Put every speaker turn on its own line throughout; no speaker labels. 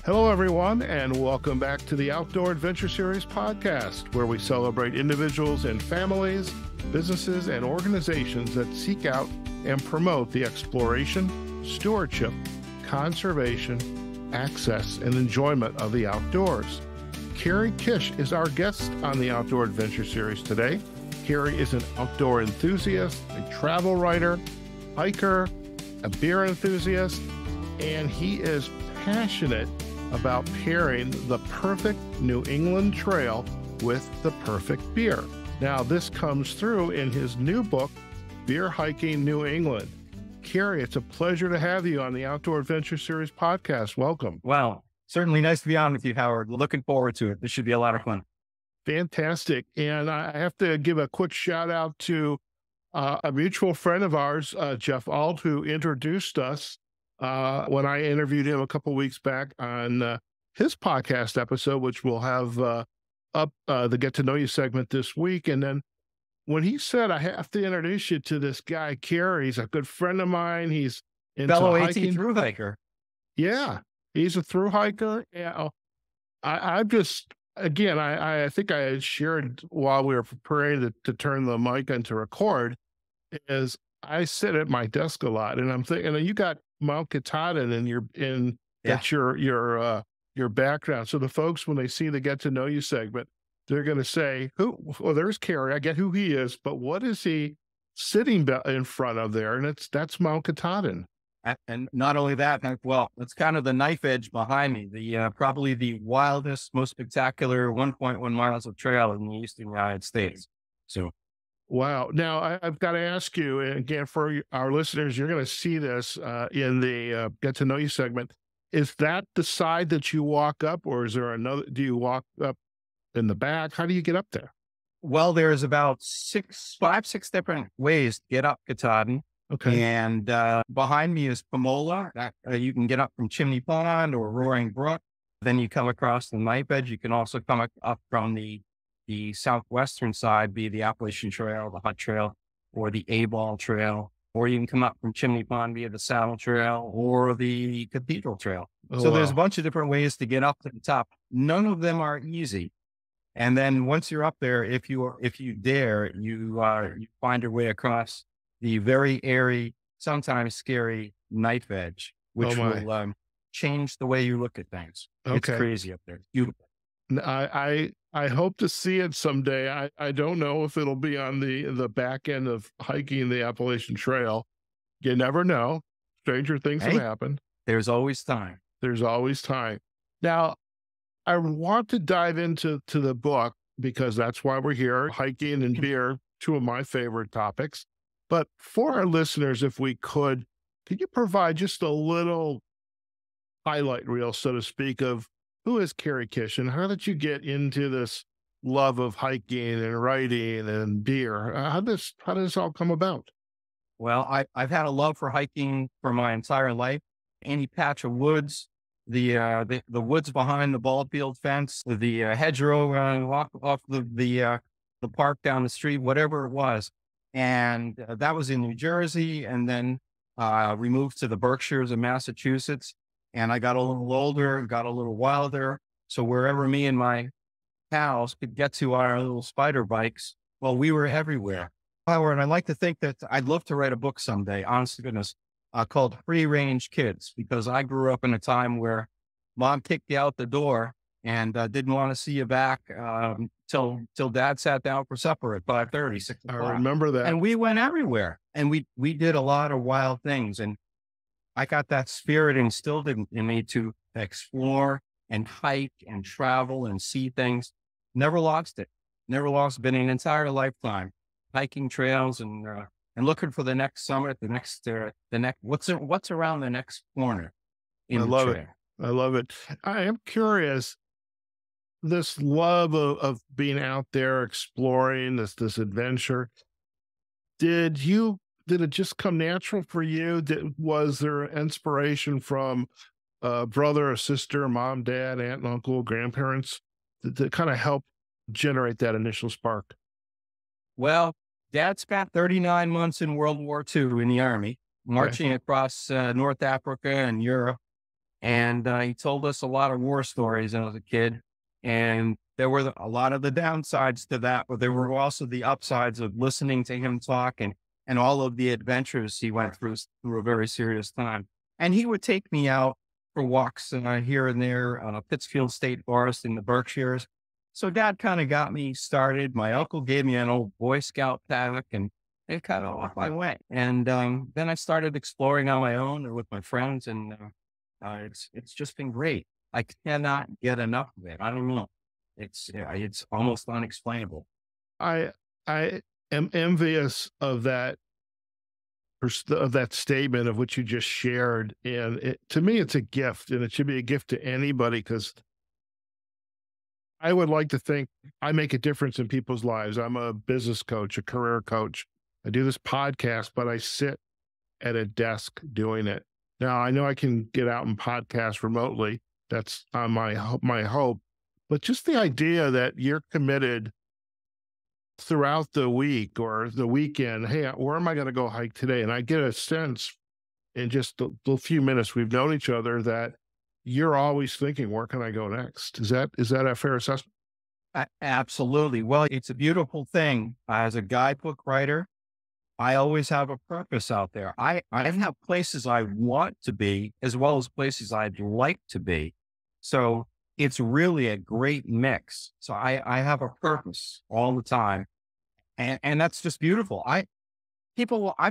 Hello, everyone, and welcome back to the Outdoor Adventure Series podcast, where we celebrate individuals and families, businesses, and organizations that seek out and promote the exploration, stewardship, conservation, access, and enjoyment of the outdoors. Carey Kish is our guest on the Outdoor Adventure Series today. Carey is an outdoor enthusiast, a travel writer, hiker, a beer enthusiast, and he is passionate about pairing the perfect New England trail with the perfect beer. Now, this comes through in his new book, Beer Hiking New England. Carey, it's a pleasure to have you on the Outdoor Adventure Series podcast. Welcome.
Well, certainly nice to be on with you, Howard. Looking forward to it. This should be a lot of fun.
Fantastic. And I have to give a quick shout out to a mutual friend of ours, Jeff Alt, who introduced us when I interviewed him a couple weeks back on his podcast episode, which we'll have up the Get to Know You segment this week. And then when he said, I have to introduce you to this guy, Carey, he's a good friend of mine. He's into
fellow
hiking.
AT thru hiker.
Yeah, he's a thru hiker. Yeah, I'm just, again, I think I had shared while we were preparing to turn the mic on to record, is I sit at my desk a lot, and I'm thinking, you got Mount Katahdin that's your background. So the folks, when they see the Get to Know You segment, they're going to say, well, there's Carey. I get who he is, but what is he sitting in front of there? And that's Mount Katahdin.
And not only that, well, it's kind of the knife edge behind me, probably the wildest, most spectacular 1.1 miles of trail in the eastern United States. So.
Wow. Now, I've got to ask you, and again, for our listeners, you're going to see this in the Get to Know You segment. Is that the side that you walk up, or is there another? Do you walk up in the back? How do you get up there?
Well, there's about five, six different ways to get up Katahdin.
Okay.
And behind me is Pomola. You can get up from Chimney Pond or Roaring Brook. Then you come across the knife edge. You can also come up from the southwestern side, be the Appalachian Trail, the Hut Trail, or the A-Ball Trail, or you can come up from Chimney Pond via the Saddle Trail or the Cathedral Trail. So there's a bunch of different ways to get up to the top. None of them are easy. And then once you're up there, if you dare, you find your way across the very airy, sometimes scary knife edge, which will change the way you look at things. Okay. It's crazy up there. Beautiful.
I hope to see it someday. I don't know if it'll be on the back end of hiking the Appalachian Trail. You never know. Stranger things have happened.
There's always time.
There's always time. Now, I want to dive into the book because that's why we're here. Hiking and beer, two of my favorite topics. But for our listeners, if we could you provide just a little highlight reel, so to speak, of who is Carey Kish and how did you get into this love of hiking and writing and beer? How does this all come about?
Well, I've had a love for hiking for my entire life. Any patch of woods, the woods behind the ball field fence, the hedgerow off the park down the street, whatever it was. And that was in New Jersey. And then we moved to the Berkshires of Massachusetts. And I got a little older, got a little wilder. So wherever me and my pals could get to our little spider bikes, well, we were everywhere. Howard, I'd like to think that I'd love to write a book someday, honest to goodness, called Free Range Kids, because I grew up in a time where mom kicked you out the door and didn't want to see you back till dad sat down for supper at 5:30, 6 o'clock.
I remember that.
And we went everywhere and we did a lot of wild things. And I got that spirit instilled in me to explore and hike and travel and see things. Never lost it. Never lost. Been an entire lifetime hiking trails and looking for the next summit, the next what's around the next corner.
I love it. I love it. I am curious. This love of being out there exploring this adventure. Did it just come natural for you? Was there inspiration from brother or sister, mom, dad, aunt and uncle, grandparents that kind of help generate that initial spark?
Well, Dad spent 39 months in World War II in the Army, marching across North Africa and Europe. And he told us a lot of war stories when I was a kid. And there were a lot of the downsides to that, but there were also the upsides of listening to him talk and all of the adventures he went through a very serious time. And he would take me out for walks here and there on a Pittsfield State Forest in the Berkshires. So Dad kind of got me started. My uncle gave me an old Boy Scout pack, and it kind of off I went. And then I started exploring on my own or with my friends, and it's just been great. I cannot get enough of it. I don't know. It's almost unexplainable.
I am envious of that statement of what you just shared, and to me, it's a gift, and it should be a gift to anybody, because I would like to think I make a difference in people's lives. I'm a business coach, a career coach. I do this podcast, but I sit at a desk doing it. Now, I know I can get out and podcast remotely. That's my hope. But just the idea that you're committed throughout the week or the weekend, hey, where am I going to go hike today? And I get a sense in just the few minutes we've known each other that you're always thinking, where can I go next? Is that a fair assessment?
Absolutely. Well, it's a beautiful thing. As a guidebook writer, I always have a purpose out there. I have places I want to be as well as places I'd like to be. So it's really a great mix. So I have a purpose all the time. And that's just beautiful. I've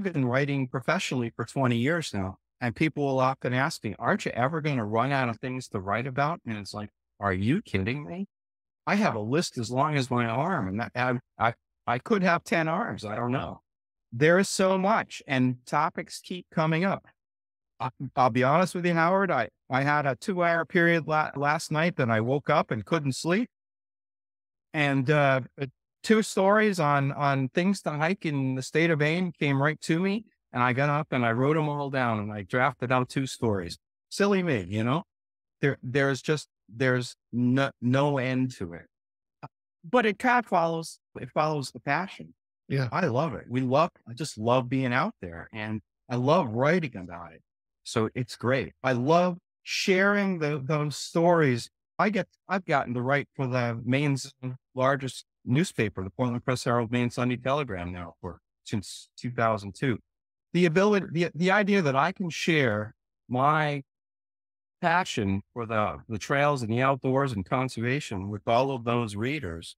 been writing professionally for 20 years now, and people will often ask me, aren't you ever going to run out of things to write about? And it's like, are you kidding me? I have a list as long as my arm, and I could have 10 arms. I don't know. There is so much, and topics keep coming up. I'll be honest with you, Howard. I had a 2-hour period last night that I woke up and couldn't sleep. And 2 stories on things to hike in the state of Maine came right to me. And I got up and I wrote them all down, and I drafted out 2 stories. Silly me, you know, there's no end to it, but it kind of follows the passion.
Yeah.
I love it. I just love being out there, and I love writing about it. So it's great. I love sharing those stories. I've gotten to write for the Maine's largest newspaper, the Portland Press Herald Maine Sunday Telegram now since 2002. The idea that I can share my passion for the trails and the outdoors and conservation with all of those readers,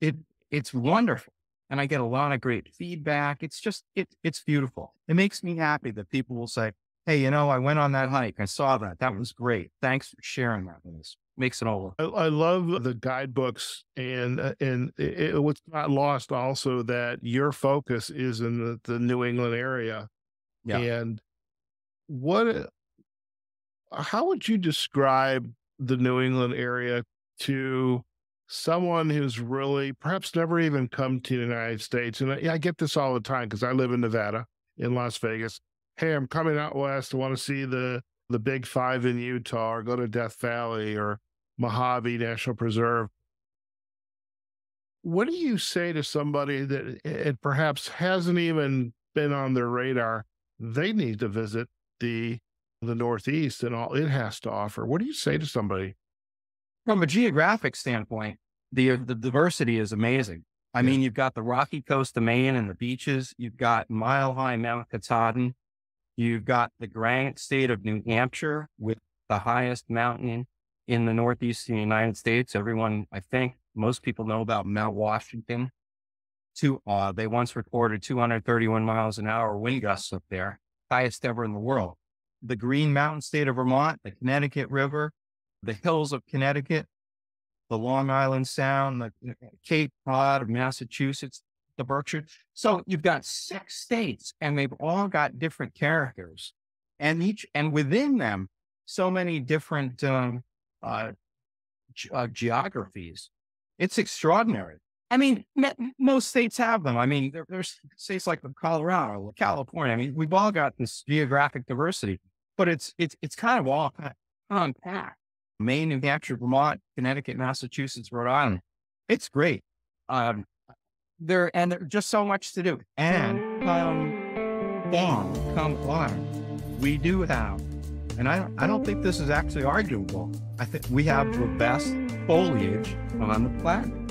it's wonderful. And I get a lot of great feedback. It's beautiful. It makes me happy that people will say, hey, I went on that hike. I saw that. That was great. Thanks for sharing that with us. Makes it all.
I love the guidebooks, and what's not lost also that your focus is in the New England area.
Yeah.
And how would you describe the New England area to someone who's really perhaps never even come to the United States? And I get this all the time because I live in Nevada, in Las Vegas. Hey, I'm coming out west. I want to see the Big Five in Utah, or go to Death Valley or Mojave National Preserve. What do you say to somebody that it perhaps hasn't even been on their radar? They need to visit the Northeast and all it has to offer. What do you say to somebody?
From a geographic standpoint, the diversity is amazing. I mean, you've got the rocky coast of Maine and the beaches. You've got mile-high Mount Katahdin. You've got the granite state of New Hampshire with the highest mountain in the Northeastern United States. I think most people know about Mount Washington. They once recorded 231 miles an hour wind gusts up there, highest ever in the world. The Green Mountain state of Vermont, the Connecticut River, the hills of Connecticut, the Long Island Sound, the Cape Cod of Massachusetts, the Berkshire. So you've got 6 states, and they've all got different characters, and within them, so many different geographies. It's extraordinary. I mean, most states have them. I mean, there's states like Colorado or California. I mean, we've all got this geographic diversity, but it's kind of all unpacked. Maine, New Hampshire, Vermont, Connecticut, Massachusetts, Rhode Island. It's great. There's just so much to do. And we do have And I don't think this is actually arguable. I think we have the best foliage on the planet.